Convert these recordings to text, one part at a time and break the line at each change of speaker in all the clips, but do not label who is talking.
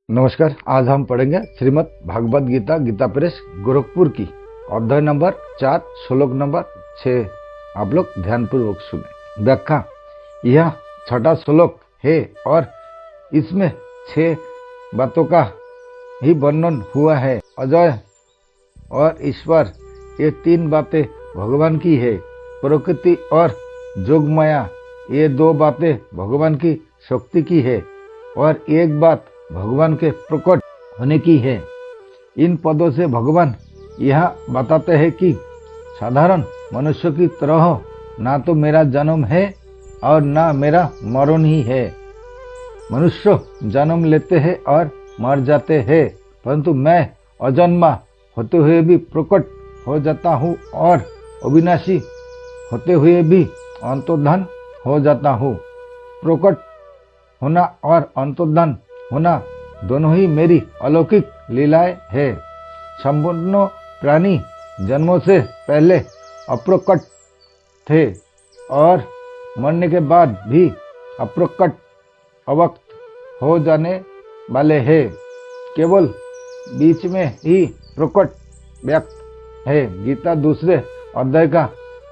नमस्कार। आज हम पढ़ेंगे श्रीमद् भागवत गीता गीता प्रेस गोरखपुर की अध्याय नंबर 4 श्लोक नंबर 6। आप लोग ध्यानपूर्वक सुने। व्याख्या। यह छठा श्लोक है और इसमें 6 बातों का ही वर्णन हुआ है। अजय और ईश्वर, ये 3 बातें भगवान की है। प्रकृति और जोगमाया, ये 2 बातें भगवान की शक्ति की है और एक बात भगवान के प्रकट होने की है। इन पदों से भगवान यह बताते हैं कि साधारण मनुष्य की तरह ना तो मेरा जन्म है और ना मेरा मरण ही है। मनुष्य जन्म लेते हैं और मर जाते हैं, परंतु मैं अजन्मा होते हुए भी प्रकट हो जाता हूँ और अविनाशी होते हुए भी अंतर्धान हो जाता हूँ। प्रकट होना और अंतर्धान होना दोनों ही मेरी अलौकिक लीलाएं है। संपूर्ण प्राणी जन्मों से पहले अप्रकट थे और मरने के बाद भी अप्रकट अवक्त हो जाने वाले हैं। केवल बीच में ही प्रकट व्यक्त है। गीता दूसरे अध्याय का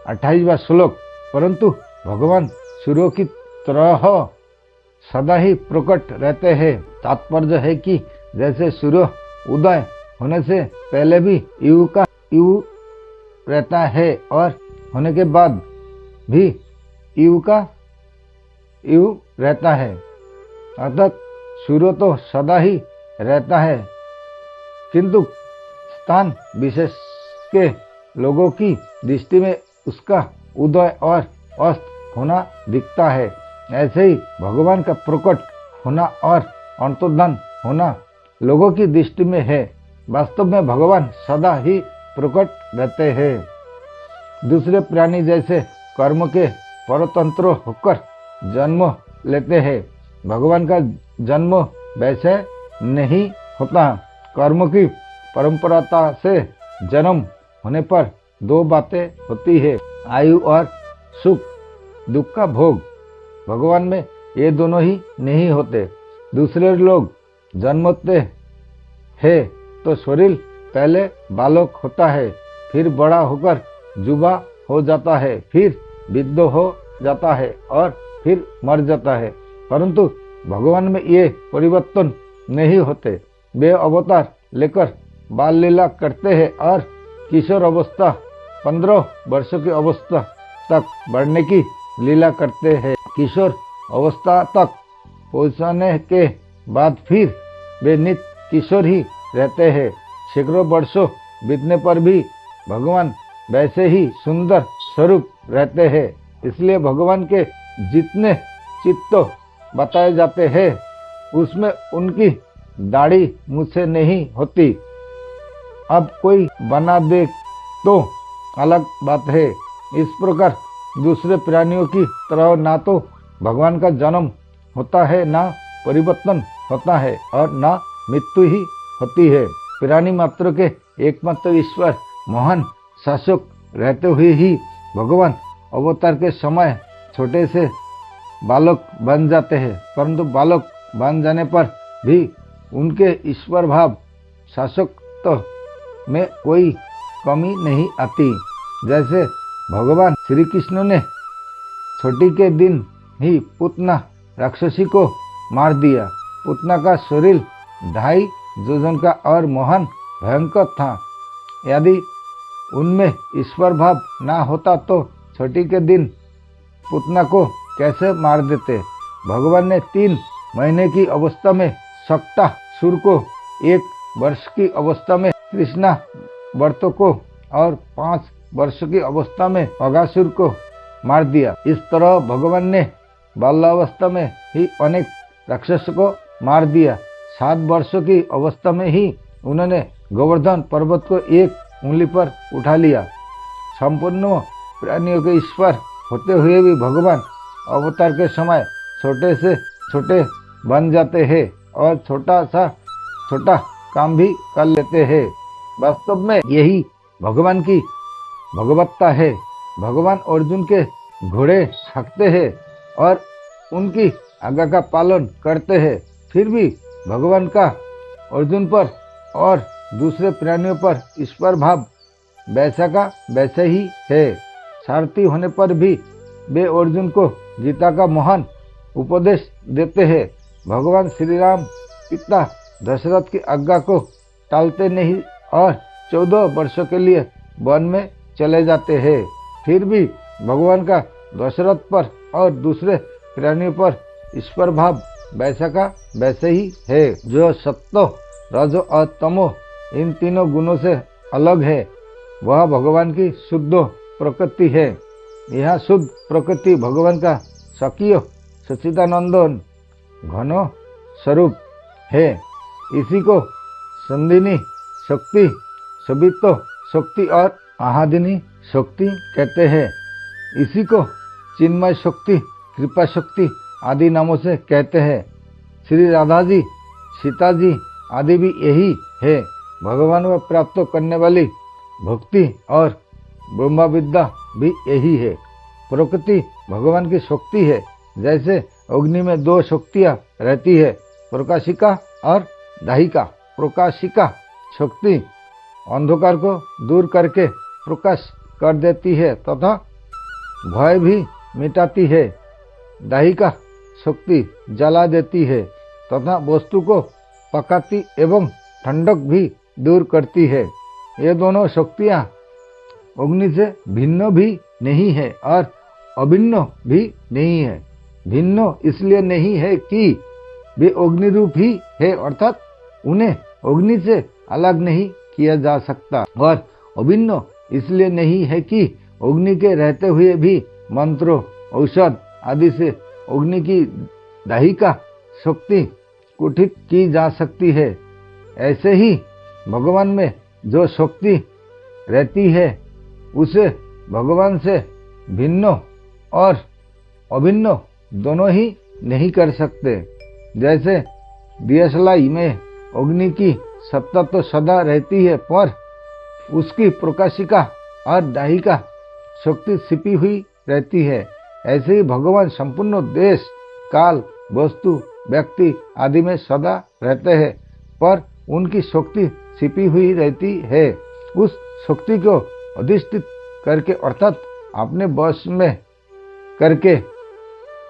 28वां श्लोक। परंतु भगवान सूर्य की तरह सदा ही प्रकट रहते हैं। तात्पर्य है कि जैसे सूर्य उदय होने से पहले भी युग का युग रहता है और होने के बाद भी युग का युग रहता है, अर्थात सूर्य तो सदा ही रहता है, किंतु स्थान विशेष के लोगों की दृष्टि में उसका उदय और अस्त होना दिखता है। ऐसे ही भगवान का प्रकट होना और अंतर्धान होना लोगों की दृष्टि में है। वास्तव में भगवान सदा ही प्रकट रहते हैं। दूसरे प्राणी जैसे कर्म के परतंत्र होकर जन्म लेते हैं, भगवान का जन्म वैसे नहीं होता। कर्म की परंपराता से जन्म होने पर 2 बातें होती है, आयु और सुख दुख का भोग। भगवान में ये दोनों ही नहीं होते। दूसरे लोग जन्मते हैं तो शरीर पहले बालक होता है, फिर बड़ा होकर जुबा हो जाता है, फिर वृद्ध हो जाता है और फिर मर जाता है। परंतु भगवान में ये परिवर्तन नहीं होते। वे अवतार लेकर बाल लीला करते हैं और किशोर अवस्था 15 वर्षों की अवस्था तक बढ़ने की लीला करते हैं। किशोर अवस्था तक पहुंचने के बाद फिर वे नित्य किशोर ही रहते हैं। सैकड़ों वर्षों बीतने पर भी भगवान वैसे ही सुंदर स्वरूप रहते हैं। इसलिए भगवान के जितने चित्त बताए जाते हैं उसमें उनकी दाढ़ी मुझसे नहीं होती। अब कोई बना दे तो अलग बात है। इस प्रकार दूसरे प्राणियों की तरह ना तो भगवान का जन्म होता है, ना परिवर्तन होता है और ना मृत्यु ही होती है। प्राणी मात्र के एकमात्र ईश्वर महान शासक रहते हुए ही भगवान अवतार के समय छोटे से बालक बन जाते हैं, परंतु बालक बन जाने पर भी उनके ईश्वर भाव शासकत्व में कोई कमी नहीं आती। जैसे भगवान श्री कृष्ण ने छठी के दिन ही पुतना राक्षसी को मार दिया। पुतना का शरीर 2.5 योजन का और महान भयंकर था। यदि उनमें ईश्वर भाव ना होता तो छठी के दिन पुतना को कैसे मार देते। भगवान ने 3 महीने की अवस्था में सक्ता सुर को, 1 वर्ष की अवस्था में कृष्णा वर्त को और 5 वर्ष की अवस्था में अगासुर को मार दिया। इस तरह भगवान ने बाल्यावस्था में ही अनेक राक्षसों को मार दिया। 7 वर्षों की अवस्था में ही उन्होंने गोवर्धन पर्वत को 1 उंगली पर उठा लिया। संपूर्ण प्राणियों के ईश्वर होते हुए भी भगवान अवतार के समय छोटे से छोटे बन जाते हैं और छोटा सा छोटा काम भी कर लेते हैं। वास्तव में यही भगवान की भगवत्ता है। भगवान अर्जुन के घोड़े हाँकते हैं और उनकी आज्ञा का पालन करते हैं, फिर भी भगवान का अर्जुन पर और दूसरे प्राणियों पर ईश्वर भाव वैसा का वैसे ही है। सारथी होने पर भी वे अर्जुन को गीता का महान उपदेश देते हैं। भगवान श्री राम पिता दशरथ की आज्ञा को टालते नहीं और 14 वर्षों के लिए वन में चले जाते हैं। फिर भी भगवान का दशरथ पर और दूसरे प्राणियों पर ईश्वर भाव वैसा का वैसे ही है। जो सत्व रजो और तमो इन तीनों गुणों से अलग है वह भगवान की शुद्ध प्रकृति है। यह शुद्ध प्रकृति भगवान का स्वकीय सच्चिदानंद घन स्वरूप है। इसी को संदिनी शक्ति, सबितो शक्ति और आहादिनी शक्ति कहते हैं। इसी को चिन्मय शक्ति, कृपा शक्ति आदि नामों से कहते हैं। श्री राधा जी, सीता जी आदि भी यही है। भगवान को प्राप्त करने वाली भक्ति और ब्रह्म विद्या भी यही है। प्रकृति भगवान की शक्ति है। जैसे अग्नि में 2 शक्तियां रहती है, प्रकाशिका और दाहिका। प्रकाशिका शक्ति अंधकार को दूर करके प्रकाश कर देती है तथा भय भी मिटाती है। दाहिका शक्ति जला देती है तथा वस्तु को पकाती एवं ठंडक भी दूर करती है। ये दोनों शक्तियां अग्नि से भिन्न भी नहीं है और अभिन्न भी नहीं है। भिन्न इसलिए नहीं है कि वे अग्नि रूप ही है, अर्थात उन्हें अग्नि से अलग नहीं किया जा सकता, और अभिन्न इसलिए नहीं है कि अग्नि के रहते हुए भी मंत्रों, औषध आदि से अग्नि की दाहिका शक्ति कुठित की जा सकती है। ऐसे ही भगवान में जो शक्ति रहती है उसे भगवान से भिन्न और अभिन्न दोनों ही नहीं कर सकते। जैसे दियशलाई में अग्नि की सत्ता तो सदा रहती है, पर उसकी प्रकाशिका और दाहिका शक्ति छिपी हुई रहती है। ऐसे ही भगवान संपूर्ण देश, काल, वस्तु, व्यक्ति आदि में सदा रहते हैं, पर उनकी शक्ति छिपी हुई रहती है। उस शक्ति को अधिष्ठित करके अर्थात अपने वश में करके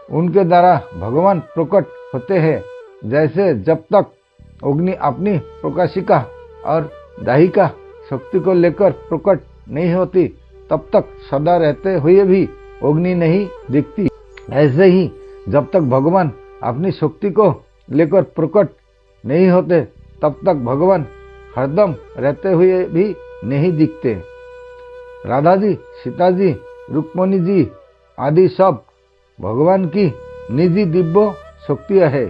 उनके द्वारा भगवान प्रकट होते हैं। जैसे जब तक अग्नि अपनी प्रकाशिका और दाहिका शक्ति को लेकर प्रकट नहीं होती तब तक सदा रहते हुए भी अग्नि नहीं दिखती। ऐसे ही जब तक भगवान अपनी शक्ति को लेकर प्रकट नहीं होते तब तक भगवान हरदम रहते हुए भी नहीं दिखते। राधा जी, सीता जी, रुक्मणी जी आदि सब भगवान की निजी दिव्य शक्तियां है।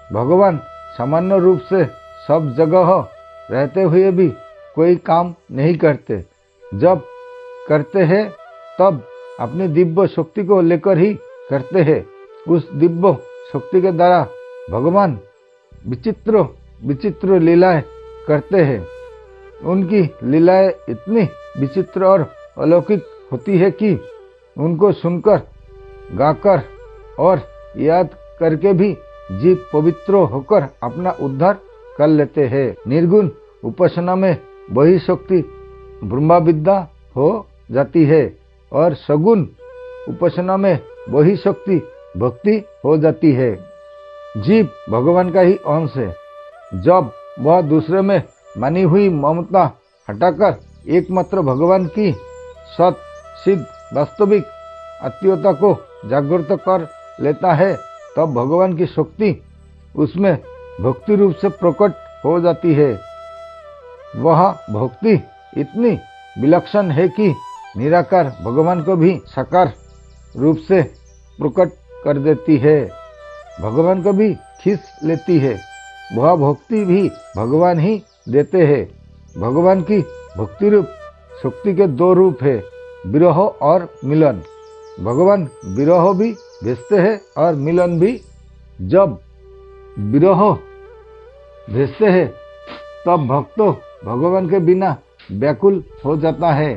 भगवान सामान्य रूप से सब जगह रहते हुए भी कोई काम नहीं करते। जब करते हैं तब अपनी दिव्य शक्ति को लेकर ही करते हैं। उस दिव्य शक्ति के द्वारा भगवान विचित्र विचित्र लीलाएं करते हैं। उनकी लीलाएं इतनी विचित्र और अलौकिक होती है कि उनको सुनकर, गाकर और याद करके भी जीव पवित्र होकर अपना उद्धार कर लेते हैं। निर्गुण उपासना में वही शक्ति ब्रह्म विद्या हो जाती है और सगुण उपासना में वही शक्ति भक्ति हो जाती है। जीव भगवान का ही अंश है। जब वह दूसरे में मानी हुई ममता हटाकर एकमात्र भगवान की सत सिद्ध वास्तविक आत्मीयता को जागृत कर लेता है तब भगवान की शक्ति उसमें भक्ति रूप से प्रकट हो जाती है। वह भक्ति इतनी विलक्षण है कि निराकार भगवान को भी साकार रूप से प्रकट कर देती है, भगवान को भी खींच लेती है। वह भक्ति भी भगवान ही देते हैं। भगवान की भक्ति रूप शक्ति के 2 रूप है, विरह और मिलन। भगवान विरह भी भेजते हैं और मिलन भी। जब विरह भेजते हैं तब भक्तो भगवान के बिना व्याकुल हो जाता है।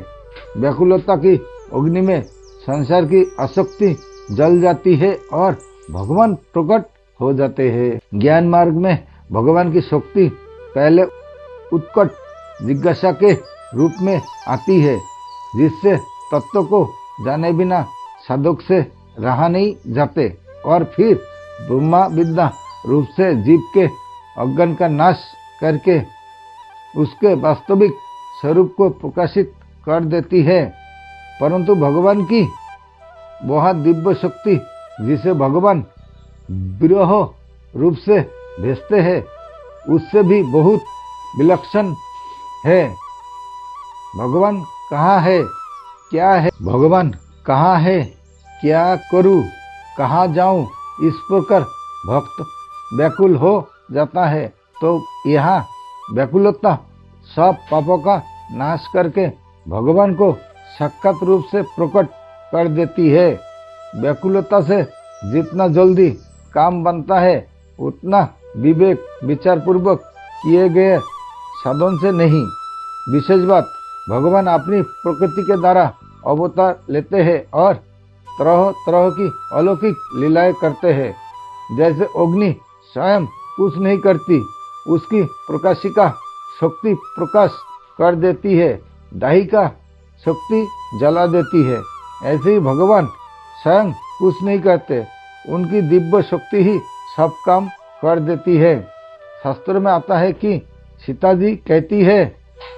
व्याकुलता की अग्नि में संसार की आसक्ति जल जाती है और भगवान प्रकट हो जाते हैं। ज्ञान मार्ग में भगवान की शक्ति पहले उत्कट जिज्ञासा के रूप में आती है, जिससे तत्व को जाने बिना साधक से रहा नहीं जाते, और फिर ब्रह्मा विद्या रूप से जीव के अज्ञान का नाश करके उसके वास्तविक स्वरूप को प्रकाशित कर देती है। परंतु भगवान की वह दिव्य शक्ति जिसे भगवान विरह रूप से भेजते हैं, उससे भी बहुत विलक्षण है। भगवान कहाँ है, क्या है, भगवान कहाँ है, क्या करूं, कहाँ जाऊं, इस प्रकार भक्त व्याकुल हो जाता है, तो यहाँ व्याकुलता सब पापों का नाश करके भगवान को साक्षात रूप से प्रकट कर देती है। व्याकुलता से जितना जल्दी काम बनता है, उतना विवेक विचार पूर्वक किए गए साधन से नहीं। विशेष बात, भगवान अपनी प्रकृति के द्वारा अवतार लेते हैं और तरह तरह की अलौकिक लीलाएं करते हैं। जैसे अग्नि स्वयं कुछ नहीं करती, उसकी प्रकाशिका शक्ति प्रकाश कर देती है, दाहिका शक्ति जला देती है। ऐसे ही भगवान स्वयं कुछ नहीं करते, उनकी दिव्य शक्ति ही सब काम कर देती है। शास्त्र में आता है कि सीता जी कहती है,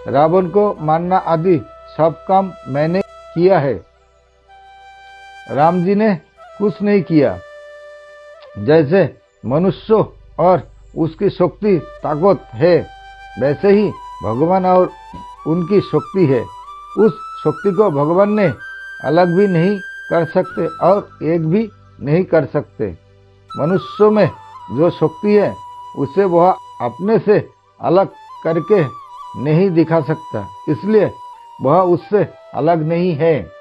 रावण को मारना आदि सब काम मैंने किया है, राम जी ने कुछ नहीं किया। जैसे मनुष्य और उसकी शक्ति ताकत है, वैसे ही भगवान और उनकी शक्ति है। उस शक्ति को भगवान ने अलग भी नहीं कर सकते और एक भी नहीं कर सकते। मनुष्य में जो शक्ति है, उसे वह अपने से अलग करके नहीं दिखा सकता, इसलिए वह उससे अलग नहीं है।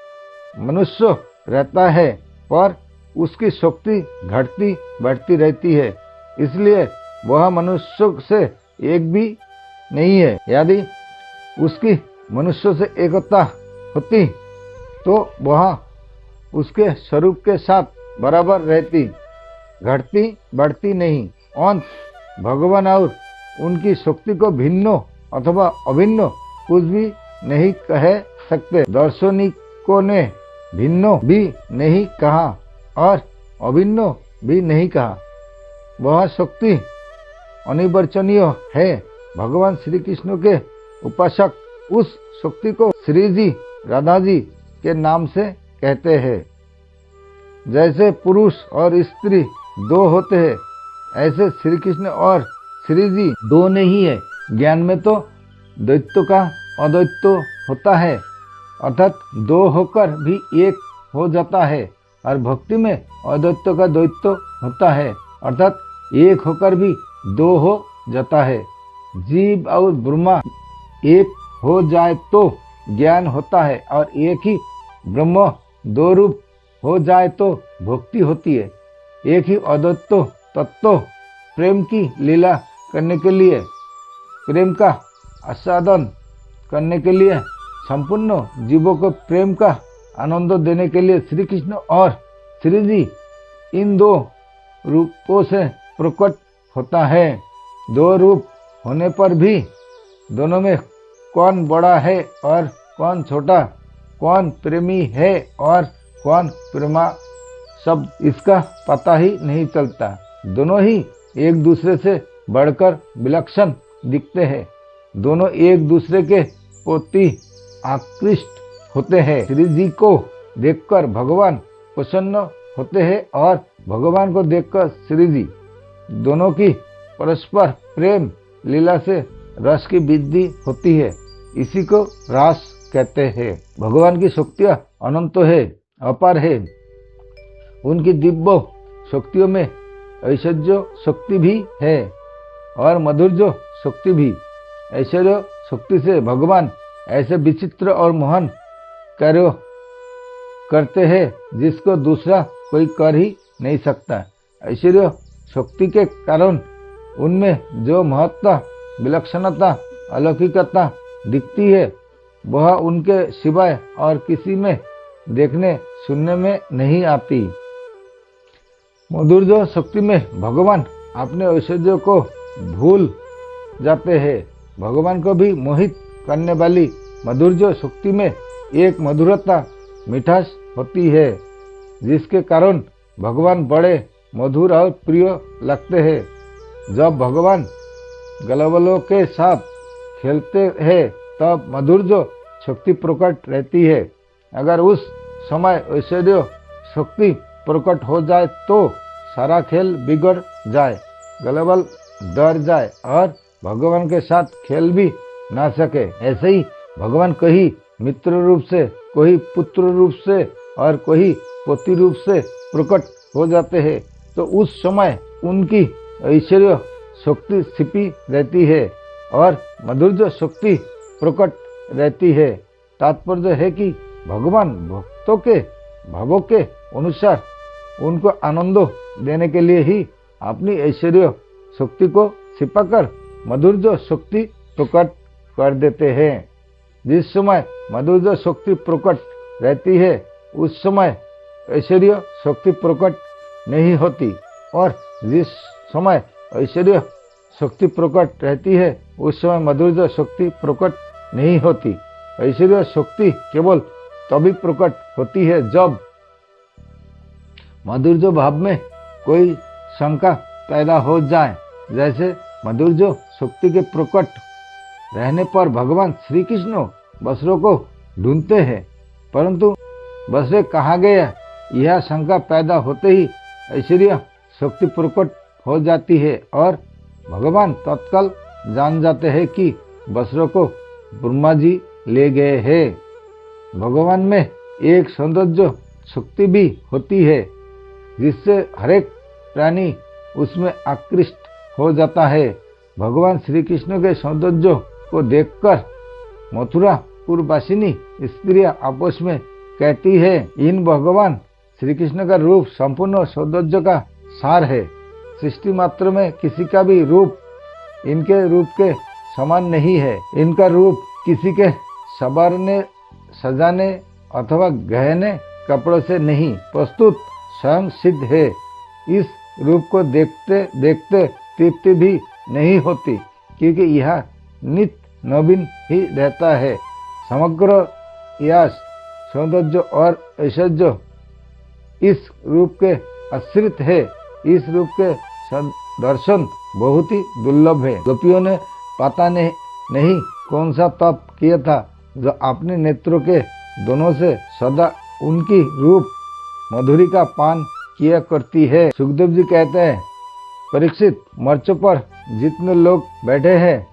मनुष्य रहता है पर उसकी शक्ति घटती बढ़ती रहती है, इसलिए वह मनुष्य से एक भी नहीं है। यदि उसकी मनुष्य से एकता होती तो वह उसके स्वरूप के साथ बराबर रहती, घटती बढ़ती नहीं। अंत भगवान और उनकी शक्ति को भिन्न अथवा अभिन्न कुछ भी नहीं कह सकते। दार्शनिकों ने भिन्न भी नहीं कहा और अभिन्न भी नहीं कहा। वह शक्ति अनिर्वचनीय है। भगवान श्री कृष्ण के उपासक उस शक्ति को श्री जी राधा जी के नाम से कहते हैं। जैसे पुरुष और स्त्री दो होते हैं, ऐसे श्री कृष्ण और श्री जी दो नहीं है। ज्ञान में तो द्वैत का अद्वैत होता है, अर्थात दो होकर भी एक हो जाता है, और भक्ति में अद्वैत का द्वैत होता है, अर्थात एक होकर भी दो हो जाता है। जीव और ब्रह्मा एक हो जाए तो ज्ञान होता है, और एक ही ब्रह्म दो रूप हो जाए तो भक्ति होती है। एक ही अद्वैत तत्व प्रेम की लीला करने के लिए, प्रेम का आस्वादन करने के लिए, संपूर्ण जीवों को प्रेम का आनंद देने के लिए श्री कृष्ण और श्री जी इन दो रूपों से प्रकट होता है। दो रूप होने पर भी दोनों में कौन बड़ा है और कौन छोटा, कौन प्रेमी है और कौन प्रेमा, सब इसका पता ही नहीं चलता। दोनों ही एक दूसरे से बढ़कर विलक्षण दिखते हैं। दोनों एक दूसरे के प्रति आकृष्ट होते हैं। श्री जी को देखकर भगवान प्रसन्न होते हैं और भगवान को देखकर श्री जी, दोनों की परस्पर प्रेम लीला से रस की वृद्धि होती है। इसी को रास कहते हैं। भगवान की शक्तियाँ अनंत है, अपार है। उनकी दिव्य शक्तियों में ऐश्वर्य शक्ति भी है और माधुर्य शक्ति भी। ऐश्वर्य शक्ति से भगवान ऐसे विचित्र और महान कार्य करते हैं जिसको दूसरा कोई कर ही नहीं सकता। ऐश्वर्य शक्ति के कारण उनमें जो महत्ता, विलक्षणता, अलौकिकता दिखती है, वह उनके सिवाय और किसी में देखने सुनने में नहीं आती। माधुर्य शक्ति में भगवान अपने ऐश्वर्य को भूल जाते हैं। भगवान को भी मोहित करने वाली माधुर्य शक्ति में एक मधुरता मिठास होती है, जिसके कारण भगवान बड़े मधुर और प्रिय लगते हैं। जब भगवान गलवलों के साथ खेलते हैं तब माधुर्य शक्ति प्रकट रहती है। अगर उस समय ऐश्वर्य शक्ति प्रकट हो जाए तो सारा खेल बिगड़ जाए, गलवल डर जाए और भगवान के साथ खेल भी ना सके। ऐसे ही भगवान कहीं मित्र रूप से, कोई पुत्र रूप से और कोई पति रूप से प्रकट हो जाते हैं, तो उस समय उनकी ऐश्वर्य शक्ति छिपी रहती है और माधुर्य शक्ति प्रकट रहती है। तात्पर्य है कि भगवान भक्तों के भावों के अनुसार उनको आनंद देने के लिए ही अपनी ऐश्वर्य शक्ति को छिपाकर माधुर्य शक्ति प्रकट कर देते हैं। जिस समय माधुर्य शक्ति प्रकट रहती है उस समय ऐश्वर्य शक्ति प्रकट नहीं होती, और जिस समय ऐश्वर्य शक्ति प्रकट रहती है उस समय माधुर्य शक्ति प्रकट नहीं होती। ऐश्वर्य शक्ति केवल तभी प्रकट होती है जब माधुर्य भाव में कोई शंका पैदा हो जाए। जैसे माधुर्य शक्ति के प्रकट रहने पर भगवान श्री कृष्ण बसरों को ढूंढते हैं, परंतु बसरे कहाँ गया, यह शंका पैदा होते ही ऐश्वर्य शक्ति प्रकट हो जाती है और भगवान तत्काल जान जाते हैं कि बसरों को ब्रह्मा जी ले गए हैं। भगवान में एक सौंदर्य शक्ति भी होती है जिससे हरेक प्राणी उसमें आकृष्ट हो जाता है। भगवान श्री कृष्ण के सौंदर्य को देखकर मथुरापुरवासिनी स्त्रियां आपस में कहती है, इन भगवान श्री कृष्ण का रूप संपूर्ण सौंदर्य का सार है। सृष्टि मात्र में किसी का भी रूप इनके रूप के समान नहीं है। इनका रूप किसी के संवारने, सजाने अथवा गहने कपड़ों से नहीं, प्रस्तुत स्वयं सिद्ध है। इस रूप को देखते देखते तृप्ति भी नहीं होती, क्योंकि यह नित्य नवीन ही रहता है। समग्र यश, सौंदर्य और ऐश्वर्य इस रूप के आश्रित है। इस रूप के दर्शन बहुत ही दुर्लभ है। गोपियों ने पता नहीं कौन सा तप किया था जो अपने नेत्रों के दोनों से सदा उनकी रूप मधुरी का पान किया करती है। सुखदेव जी कहते हैं, परीक्षित, मंच पर जितने लोग बैठे हैं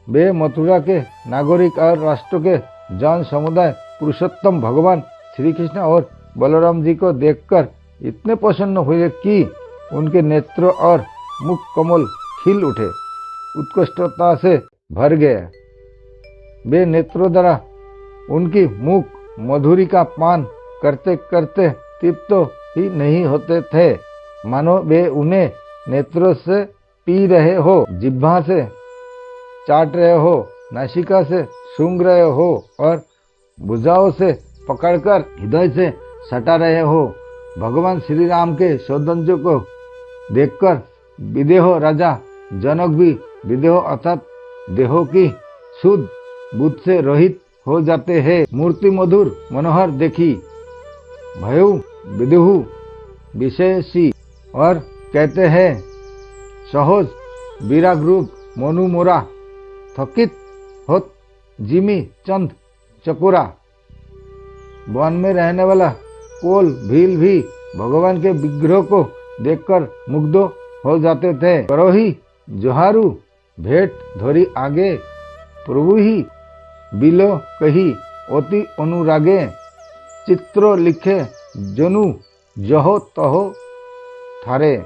वे मथुरा के नागरिक और राष्ट्र के जन समुदाय पुरुषोत्तम भगवान श्री कृष्ण और बलराम जी को देखकर इतने प्रसन्न हुए कि उनके नेत्र और मुख कमल खिल उठे, उत्कृष्टता से भर गया। वे नेत्रों द्वारा उनकी मुख मधुरी का पान करते करते तृप्त ही नहीं होते थे, मानो वे उन्हें नेत्रों से पी रहे हो, जिह्वा से चाट रहे हो, नासिका से सूंघ रहे हो और भुजाओं से पकड़कर हृदय से सटा रहे हो। भगवान श्री राम के सौंदर्य को देखकर विदेह राजा जनक भी विदेह अर्थात देहों की शुद्ध बुद्ध से रहित हो जाते हैं। मूर्ति मधुर मनोहर देखी भयु विदुहु विशेषी और कहते हैं, सहज विराग रूप मोनु मोरा थकित होत जिमी चंद चकोरा। वन में रहने वाला कोल भील भी भगवान के विग्रह को देखकर मुग्ध हो जाते थे। करो ही जोहारू भेंट धोरी आगे, प्रभु ही बिलो कही अति अनुरागे। चित्रो लिखे जनु जहो तहो थारे,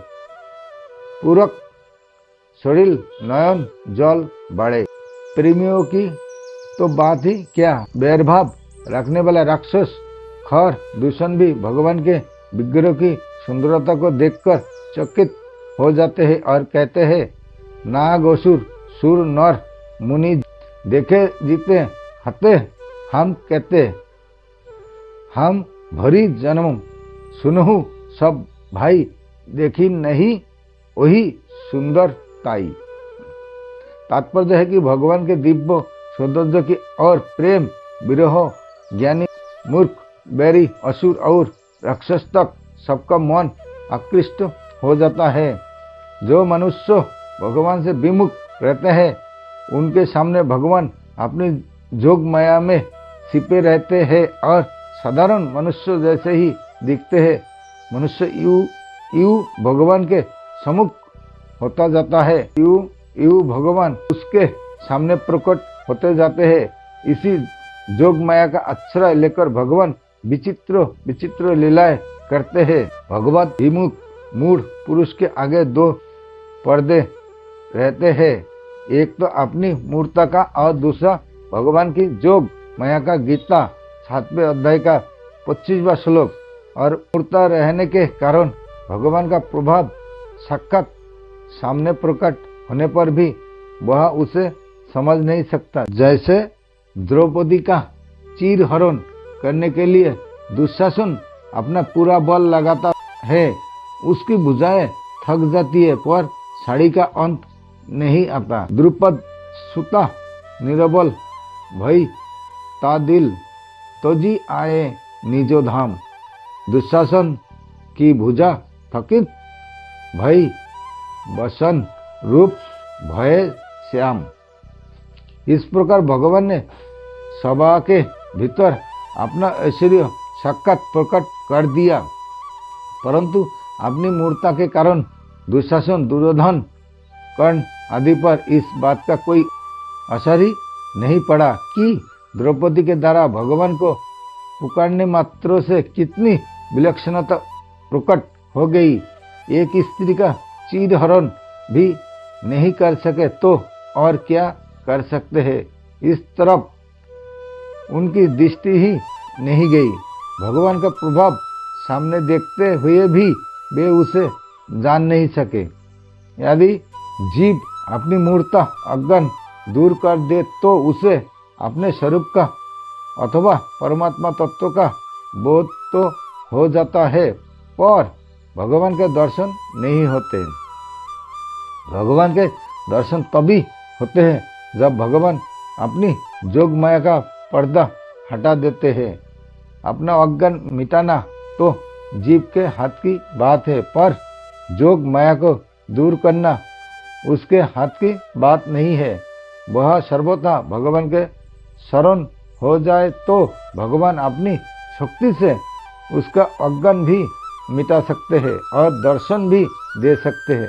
पूरक शरीर नयन जल बाड़े। प्रेमियों की तो बात ही क्या, बैरभाव रखने वाला राक्षस खर दूषण भी भगवान के विग्रह की सुंदरता को देखकर चकित हो जाते हैं और कहते हैं, नाग असुर सुर नर मुनि देखे जीते हते हम कहते, हम भरी जन्म सुनहु सब भाई, देखी नहीं वही सुंदर ताई। तात्पर्य है कि भगवान के दिव्य सौंदर्य की और प्रेम विरह ज्ञानी मूर्ख बैरी असुर और राक्षस तक सबका मन आकृष्ट हो जाता है। जो मनुष्य भगवान से विमुख रहते हैं उनके सामने भगवान अपनी जोग माया में छिपे रहते हैं और साधारण मनुष्य जैसे ही दिखते हैं। मनुष्य यू भगवान के सम्मुख होता जाता है, यू भगवान उसके सामने प्रकट होते जाते हैं। इसी जोग माया का आश्रय लेकर भगवान विचित्र विचित्र लीलाएं करते हैं। भगवत विमुख मूढ़ पुरुष के आगे दो पर्दे रहते हैं, एक तो अपनी मूर्ता का और दूसरा भगवान की जोग माया का। गीता 7वें अध्याय का 25वां श्लोक। और मूर्ता रहने के कारण भगवान का प्रभाव साक्षात सामने प्रकट होने पर भी वह उसे समझ नहीं सकता। जैसे द्रौपदी का चीर हरण करने के लिए दुशासन अपना पूरा बल लगाता है, उसकी भुजाएं थक जाती है पर साड़ी का अंत नहीं आता। द्रुपद सुता निरबल भई ता दिल तोजी आए निजो धाम। दुशासन की भुजा थकित भई बसन रूप भय श्याम। इस प्रकार भगवान ने सभा के भीतर अपना ऐश्वर्य साक्षात प्रकट कर दिया, परंतु अपनी मूर्ता के कारण दुशासन दुर्योधन कर्ण आदि पर इस बात का कोई असर ही नहीं पड़ा कि द्रौपदी के द्वारा भगवान को पुकारने मात्र से कितनी विलक्षणता प्रकट हो गई। एक स्त्री का चीर हरण भी नहीं कर सके तो और क्या कर सकते हैं। इस तरफ उनकी दृष्टि ही नहीं गई। भगवान का प्रभाव सामने देखते हुए भी वे उसे जान नहीं सके। यदि जीव अपनी मूर्ता अज्ञान दूर कर दे तो उसे अपने स्वरूप का अथवा परमात्मा तत्व का बोध तो हो जाता है, पर भगवान के दर्शन नहीं होते। भगवान के दर्शन तभी होते हैं जब भगवान अपनी जोग माया का पर्दा हटा देते हैं। अपना अज्ञान मिटाना तो जीव के हाथ की बात है, पर जोग माया को दूर करना उसके हाथ की बात नहीं है। वह सर्वथा भगवान के शरण हो जाए तो भगवान अपनी शक्ति से उसका अज्ञान भी मिटा सकते हैं और दर्शन भी दे सकते हैं।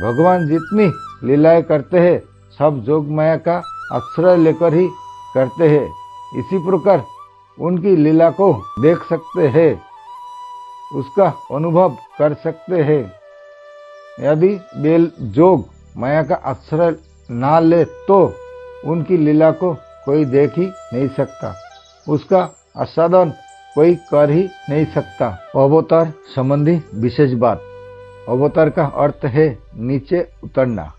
भगवान जितनी लीलाएं करते हैं सब जोग माया का आश्रय लेकर ही करते हैं। इसी प्रकार उनकी लीला को देख सकते हैं, उसका अनुभव कर सकते हैं। यदि बेल जोग माया का आश्रय ना ले तो उनकी लीला को कोई देख ही नहीं सकता, उसका आस्वादन कोई कर ही नहीं सकता। अवतार संबंधी विशेष बात। अवतार का अर्थ है नीचे उतरना।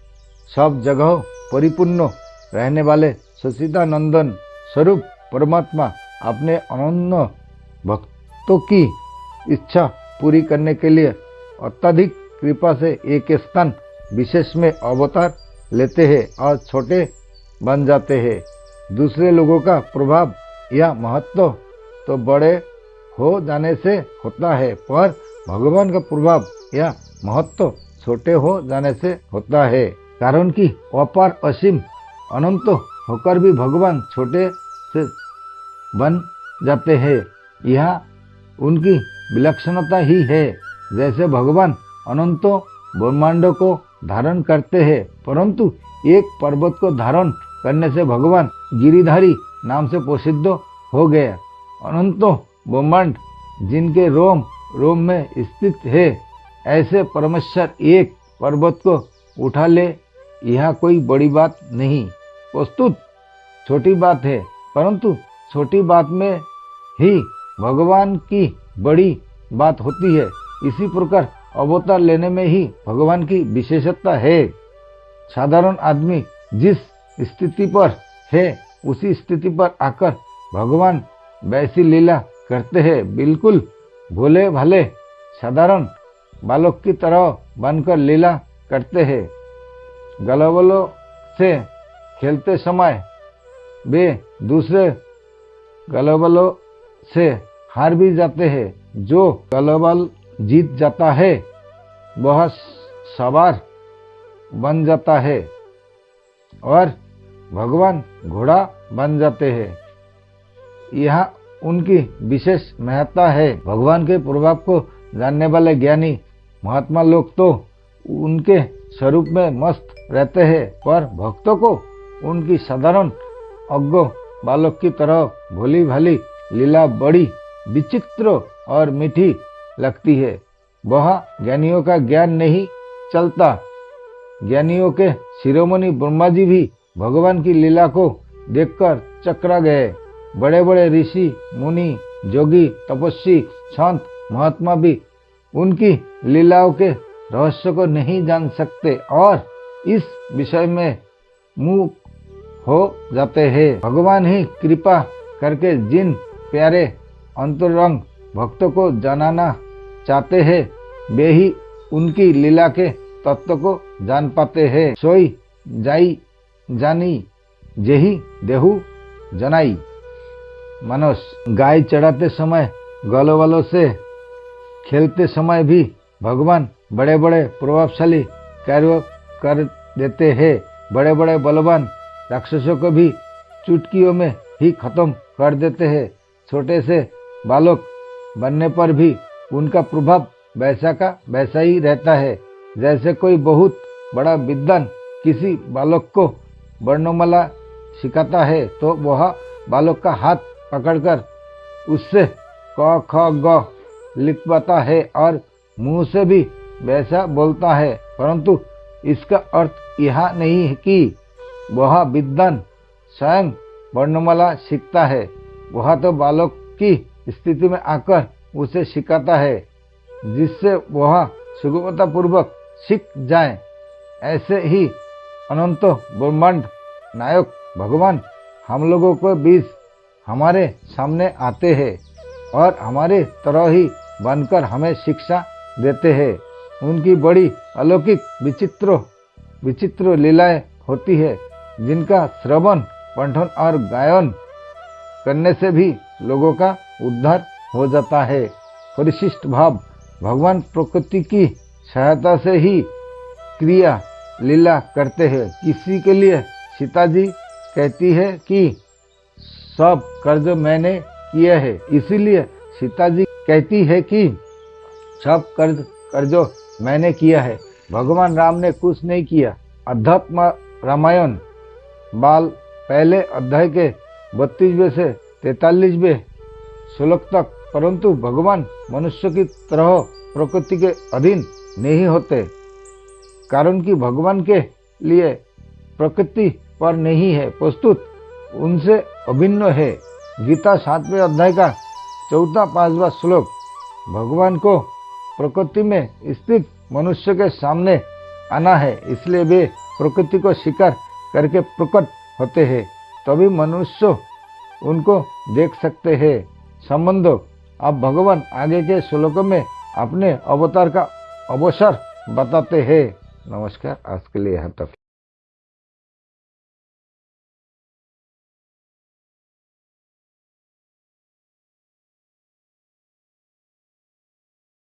सब जगह परिपूर्ण रहने वाले सच्चिदानंदन स्वरूप परमात्मा अपने अनन्य भक्तों की इच्छा पूरी करने के लिए अत्यधिक कृपा से एक स्थान विशेष में अवतार लेते हैं और छोटे बन जाते हैं। दूसरे लोगों का प्रभाव या महत्व तो बड़े हो जाने से होता है, पर भगवान का प्रभाव या महत्व छोटे हो जाने से होता है। कारण कि अपार असीम अनंत होकर भी भगवान छोटे से बन जाते हैं। यह उनकी विलक्षणता ही है। जैसे भगवान अनंत ब्रह्मांडों को धारण करते हैं, परंतु एक पर्वत को धारण करने से भगवान गिरिधारी नाम से प्रसिद्ध हो गया। अनंत ब्रह्मांड जिनके रोम रोम में स्थित है, ऐसे परमेश्वर एक पर्वत को उठा ले, यह कोई बड़ी बात नहीं, प्रस्तुत छोटी बात है, परंतु छोटी बात में ही भगवान की बड़ी बात होती है। इसी प्रकार अवतार लेने में ही भगवान की विशेषता है। साधारण आदमी जिस स्थिति पर है उसी स्थिति पर आकर भगवान वैसी लीला करते हैं। बिल्कुल भोले भाले साधारण बालक की तरह बनकर लीला करते हैं। गलबलो से खेलते समय वे दूसरे गलबलों से हार भी जाते हैं। जो गलबल जीत जाता है वह सवार बन जाता है और भगवान घोड़ा बन जाते हैं। यह उनकी विशेष महत्ता है। भगवान के प्रभाव को जानने वाले ज्ञानी महात्मा लोग तो उनके स्वरूप में मस्त रहते हैं, पर भक्तों को उनकी साधारण अज्ञ बालक की तरह भोली भाली लीला बड़ी विचित्र और मीठी लगती है। वह ज्ञानियों का ज्ञान नहीं चलता। ज्ञानियों के शिरोमणि ब्रह्मा जी भी भगवान की लीला को देखकर चकरा गए। बड़े बड़े ऋषि मुनि जोगी तपस्वी संत महात्मा भी उनकी लीलाओं के रहस्य को नहीं जान सकते और इस विषय में मुँह हो जाते हैं। भगवान ही कृपा करके जिन प्यारे अंतरंग भक्तों को जानना चाहते हैं वे ही उनकी लीला के तत्व को जान पाते हैं। सोई जाई जानी जेही देहु जनाई। मनुष्य गाय चढ़ाते समय गलबलों से खेलते समय भी भगवान बड़े बड़े प्रभावशाली कार्य कर देते हैं। बड़े बड़े बलवान राक्षसों को भी चुटकियों में ही खत्म कर देते हैं। छोटे से बालक बनने पर भी उनका प्रभाव वैसा का वैसा ही रहता है। जैसे कोई बहुत बड़ा विद्वान किसी बालक को वर्णमाला सिखाता है तो वह बालक का हाथ पकड़कर उससे क ख ग लिखवाता है और मुंह से भी वैसा बोलता है, परंतु इसका अर्थ यह नहीं है कि वह विद्वान स्वयं वर्णमाला सीखता है। वह तो बालक की स्थिति में आकर उसे सिखाता है जिससे वह सुगमता पूर्वक सीख जाए। ऐसे ही अनंत ब्रह्मांड नायक भगवान हम लोगों के बीच हमारे सामने आते हैं और हमारे तरह ही बनकर हमें शिक्षा देते हैं। उनकी बड़ी अलौकिक विचित्र लीलाएं होती है जिनका श्रवण पठन और गायन करने से भी लोगों का उद्धार हो जाता है। परिशिष्ट भाव भगवान प्रकृति की सहायता से ही क्रिया लीला करते हैं। किसी के लिए सीता जी कहती है कि सब कर्ज मैंने किए है, इसीलिए सीता जी कहती है कि सब कर्जो मैंने किया है। भगवान राम ने कुछ नहीं किया। अध्यात्म रामायण बाल पहले अध्याय के 32वें से 43वें श्लोक तक। परंतु भगवान मनुष्य की तरह प्रकृति के अधीन नहीं होते, कारण कि भगवान के लिए प्रकृति पर नहीं है, प्रस्तुत उनसे अभिन्न है। गीता 7वें अध्याय का 4-5वां श्लोक भगवान को प्रकृति में स्थित मनुष्य के सामने आना है, इसलिए वे प्रकृति को स्वीकार करके प्रकट होते हैं, तभी मनुष्य उनको देख सकते हैं। संबंध अब भगवान आगे के श्लोकों में अपने अवतार का अवसर बताते हैं। नमस्कार, आज के लिए यहाँ तक।